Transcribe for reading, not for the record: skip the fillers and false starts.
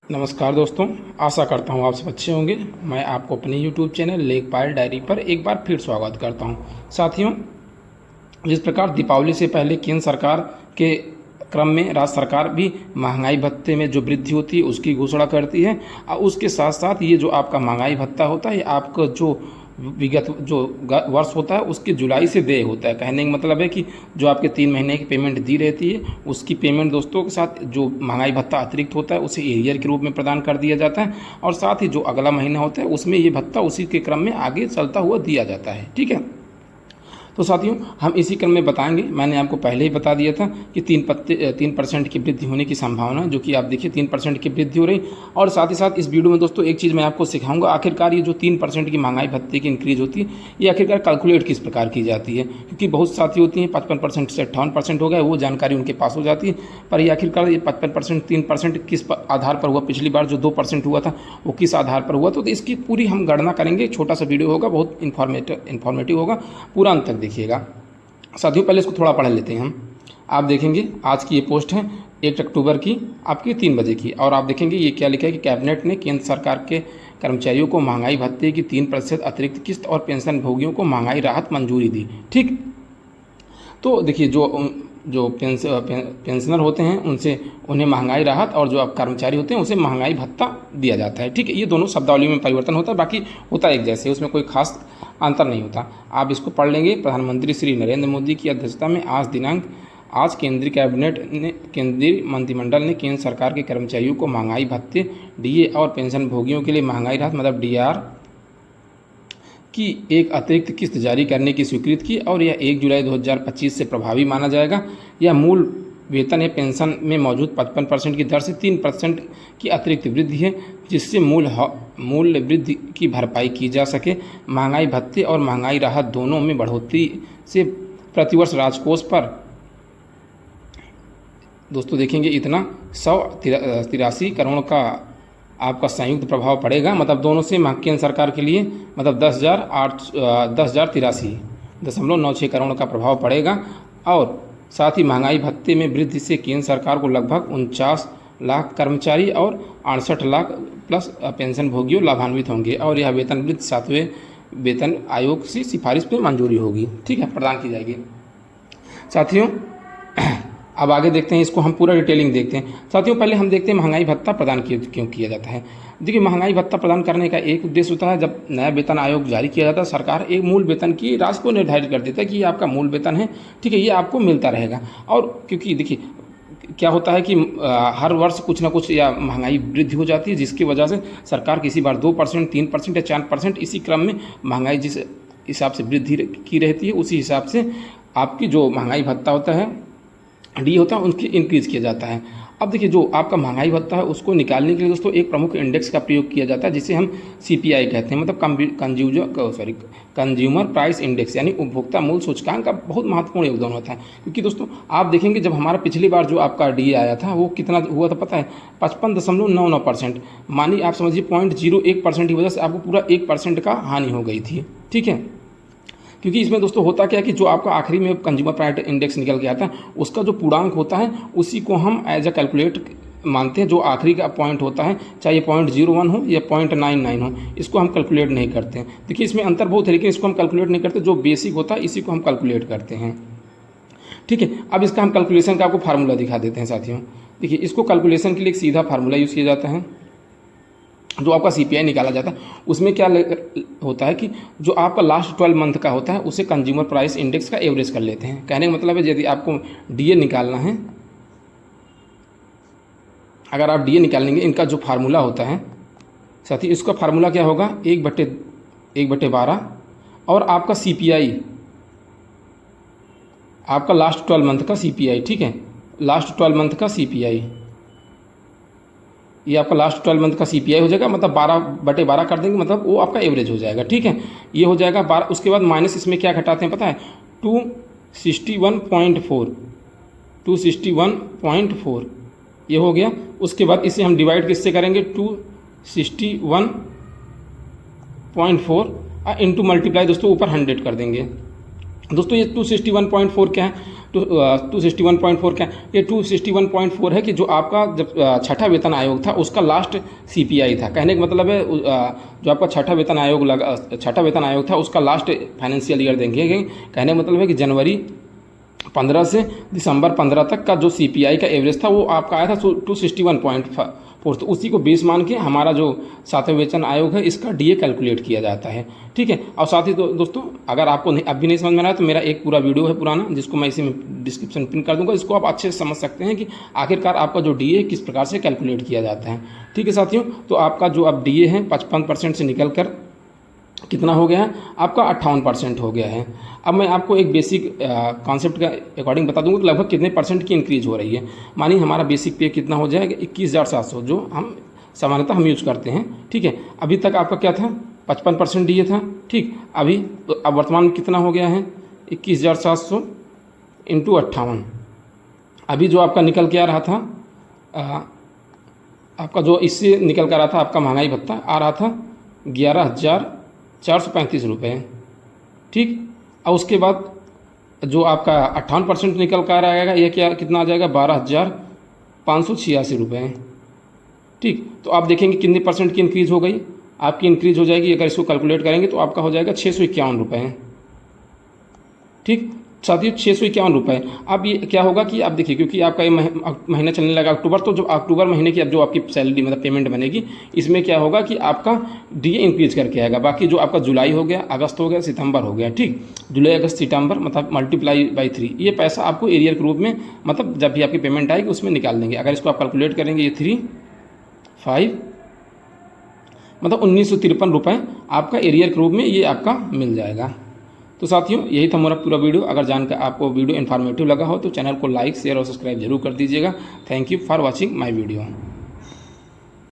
नमस्कार दोस्तों, आशा करता हूँ आप सब अच्छे होंगे। मैं आपको अपने YouTube चैनल लेखपाल डायरी पर एक बार फिर स्वागत करता हूँ। साथियों, जिस प्रकार दीपावली से पहले केंद्र सरकार के क्रम में राज्य सरकार भी महंगाई भत्ते में जो वृद्धि होती है उसकी घोषणा करती है, और उसके साथ साथ ये जो आपका महंगाई भत्ता होता है, ये आपका जो विगत जो वर्ष होता है उसके जुलाई से देय होता है। कहने का मतलब है कि जो आपके 3 महीने की पेमेंट दी रहती है उसकी पेमेंट दोस्तों के साथ जो महंगाई भत्ता अतिरिक्त होता है उसे एरियर के रूप में प्रदान कर दिया जाता है, और साथ ही जो अगला महीना होता है उसमें ये भत्ता उसी के क्रम में आगे चलता हुआ दिया जाता है। ठीक है, तो साथियों हम इसी क्रम में बताएंगे। मैंने आपको पहले ही बता दिया था कि 3% की वृद्धि होने की संभावना, जो कि आप देखिए 3% की वृद्धि हो रही। और साथ ही साथ इस वीडियो में दोस्तों एक चीज़ मैं आपको सिखाऊंगा, आखिरकार ये जो 3% की महंगाई भत्ते की इंक्रीज होती है ये आखिरकार कैलकुलेट किस प्रकार की जाती है, क्योंकि बहुत साथी होती हैं 55% से 58% हो गया, वो जानकारी उनके पास हो जाती है, पर ये आखिरकार ये 55% 3% किस आधार पर हुआ, पिछली बार जो 2% हुआ था वो किस आधार पर हुआ, तो इसकी पूरी हम गणना करेंगे। छोटा सा वीडियो होगा, बहुत इन्फॉर्मेटिव होगा, पूरा अंत तक देखिएगा। साथियों पहले इसको थोड़ा पढ़ लेते हैं हम। आप देखेंगे आज की ये पोस्ट है 1 अक्टूबर की, आपकी 3 बजे की, और आप देखेंगे ये क्या लिखा है कि कैबिनेट ने केंद्र सरकार के कर्मचारियों को महंगाई भत्ते की 3% अतिरिक्त किस्त और पेंशन भोगियों को महंगाई राहत मंजूरी दी। ठीक, तो देखिए जो पेंशनर होते हैं उनसे उन्हें महंगाई राहत, और जो अब कर्मचारी होते हैं उसे महंगाई भत्ता दिया जाता है। ठीक है, ये दोनों शब्दावली में परिवर्तन होता है, बाकी होता है एक जैसे, उसमें कोई खास अंतर नहीं होता। आप इसको पढ़ लेंगे। प्रधानमंत्री श्री नरेंद्र मोदी की अध्यक्षता में आज केंद्रीय मंत्रिमंडल ने केंद्र सरकार के कर्मचारियों को महंगाई भत्ते, डीए और पेंशन भोगियों के लिए महंगाई राहत मतलब डीआर की एक अतिरिक्त किस्त जारी करने की स्वीकृति की, और यह 1 जुलाई 2025 से प्रभावी माना जाएगा। यह मूल वेतन या पेंशन में मौजूद 55% की दर से 3% की अतिरिक्त वृद्धि है, जिससे मूल्य वृद्धि की भरपाई की जा सके। महंगाई भत्ते और महंगाई राहत दोनों में बढ़ोतरी से प्रतिवर्ष राजकोष पर दोस्तों देखेंगे इतना 183 करोड़ का आपका संयुक्त प्रभाव पड़ेगा, मतलब दोनों से केंद्र सरकार के लिए मतलब 10,083.96 करोड़ का प्रभाव पड़ेगा। और साथ ही महंगाई भत्ते में वृद्धि से केंद्र सरकार को लगभग 49 लाख कर्मचारी और 68 लाख प्लस पेंशन भोगियों लाभान्वित होंगे, और यह वेतन वृद्धि 7वें वेतन आयोग से सिफारिश पर मंजूरी होगी। ठीक है, प्रदान की जाएगी। साथियों अब आगे देखते हैं, इसको हम पूरा डिटेलिंग देखते हैं। साथियों पहले हम देखते हैं महंगाई भत्ता प्रदान क्यों किया जाता है। देखिए, महंगाई भत्ता प्रदान करने का एक उद्देश्य होता है, जब नया वेतन आयोग जारी किया जाता है सरकार एक मूल वेतन की राशि को निर्धारित कर देता है कि ये आपका मूल वेतन है। ठीक है, ये आपको मिलता रहेगा। और क्योंकि देखिए क्या होता है कि हर वर्ष कुछ ना कुछ या महंगाई वृद्धि हो जाती है, जिसकी वजह से सरकार किसी बार 2%, 3% या 4% इसी क्रम में महंगाई जिस हिसाब से वृद्धि की रहती है उसी हिसाब से आपकी जो महंगाई भत्ता होता है डी होता है उनकी इंक्रीज़ किया जाता है। अब देखिए, जो आपका महंगाई भत्ता है उसको निकालने के लिए दोस्तों एक प्रमुख इंडेक्स का प्रयोग किया जाता है, जिसे हम सीपीआई कहते हैं, मतलब कंज्यूमर प्राइस इंडेक्स, यानी उपभोक्ता मूल्य सूचकांक का बहुत महत्वपूर्ण योगदान होता है। क्योंकि दोस्तों आप देखेंगे जब हमारा पिछली बार जो आपका डी आया था वो कितना हुआ था पता है, 55.99%। मानिए आप समझिए 0.01% की वजह से आपको पूरा 1% का हानि हो गई थी। ठीक है, क्योंकि इसमें दोस्तों होता क्या है कि जो आपका आखिरी में कंज्यूमर प्राइस इंडेक्स निकल के आता है उसका जो पूर्णांक होता है उसी को हम एज अ कैलकुलेट मानते हैं। जो आखिरी का पॉइंट होता है, चाहे 0.01 हो या 0.99 हो, इसको हम कैलकुलेट नहीं करते हैं। देखिए इसमें अंतर बहुत है, लेकिन इसको हम कैलकुलेट नहीं करते, जो बेसिक होता है इसी को हम कैलकुलेट करते हैं। ठीक है, अब इसका हम कैलकुलेशन का आपको फार्मूला दिखा देते हैं। साथियों देखिए, इसको कैलकुलेशन के लिए एक सीधा फार्मूला यूज़ किया जाता है। जो आपका सीपीआई निकाला जाता है उसमें क्या होता है कि जो आपका लास्ट 12 मंथ का होता है उसे कंज्यूमर प्राइस इंडेक्स का एवरेज कर लेते हैं। कहने का मतलब है यदि आपको डीए निकालना है, अगर आप डीए निकालेंगे, इनका जो फार्मूला होता है साथी, इसका फार्मूला क्या होगा 1/12, और आपका सीपीआई आपका लास्ट 12 मंथ का सीपीआई। ठीक है, लास्ट 12 मंथ का सीपीआई, ये आपका लास्ट 12 मंथ का सीपीआई हो जाएगा, मतलब 12/12 कर देंगे, मतलब वो आपका एवरेज हो जाएगा। ठीक है, ये हो जाएगा 12। उसके बाद माइनस इसमें क्या घटाते हैं पता है, 261.4 ये हो गया। उसके बाद इसे हम डिवाइड किससे करेंगे, 261.4 इंटू मल्टीप्लाई दोस्तों ऊपर 100 कर देंगे। दोस्तों ये 261.4 क्या है, 261.4 क्या, ये 261.4 है कि जो आपका जब छठा वेतन आयोग था उसका लास्ट CPI था। कहने का मतलब है जो आपका छठा वेतन आयोग था उसका लास्ट फाइनेंशियल ईयर देंगे। कहने का मतलब है कि जनवरी 15 से दिसंबर 15 तक का जो CPI का एवरेज था वो आपका आया था 261.4। तो उसी को बेस मान के हमारा जो सातवें वेतन आयोग है इसका DA कैलकुलेट किया जाता है। ठीक है। और साथ ही दोस्तों अगर आपको अब भी नहीं समझ में आ रहा है तो मेरा एक पूरा वीडियो है पुराना जिसको मैं इसी में डिस्क्रिप्शन पिन कर दूंगा। इसको आप अच्छे से समझ सकते हैं कि आखिरकार आपका जो DA किस प्रकार से कैलकुलेट किया जाता है। ठीक है साथियों, तो आपका जो अब DA है 55% से निकल कर कितना हो गया है आपका 58% हो गया है। अब मैं आपको एक बेसिक कॉन्सेप्ट का अकॉर्डिंग बता दूंगा कि लगभग कितने परसेंट की इंक्रीज हो रही है। मानिए हमारा बेसिक पे कितना हो जाएगा 21,700 जो हम सामान्यतः हम यूज करते हैं। ठीक है, अभी तक आपका क्या था 55% DA था। ठीक, अभी तो अब वर्तमान में कितना हो गया है 21,700 इंटू 58। अभी जो आपका निकल के आ रहा था आपका जो इससे निकल कर आ रहा था आपका महंगाई भत्ता आ रहा था 11,435 रुपये। ठीक, और उसके बाद जो आपका 58% निकल कर आएगा ये क्या कितना आ जाएगा 12,586 रुपये। ठीक, तो आप देखेंगे कितने परसेंट की इंक्रीज़ हो गई आपकी। इंक्रीज़ हो जाएगी अगर इसको कैलकुलेट करेंगे तो आपका हो जाएगा 651 रुपये। ठीक साथियों 651 रुपये। अब ये क्या होगा कि आप देखिए क्योंकि आपका ये महीना चलने लगा अक्टूबर, तो जो अक्टूबर महीने की अब जो आपकी सैलरी मतलब पेमेंट बनेगी इसमें क्या होगा कि आपका DA इंक्रीज करके आएगा। बाकी जो आपका जुलाई हो गया, अगस्त हो गया, सितंबर हो गया। ठीक, जुलाई अगस्त सितंबर मतलब मल्टीप्लाई बाई 3 ये पैसा आपको एरियर के रूप में मतलब जब भी आपकी पेमेंट आएगी उसमें निकाल देंगे। अगर इसको आप कैलकुलेट करेंगे ये 3 5 मतलब 1953 रुपये आपका एरियर के रूप में ये आपका मिल जाएगा। तो साथियों यही था मेरा पूरा वीडियो। अगर जानकर आपको वीडियो इन्फॉर्मेटिव लगा हो तो चैनल को लाइक शेयर और सब्सक्राइब जरूर कर दीजिएगा। Thank you for watching my video.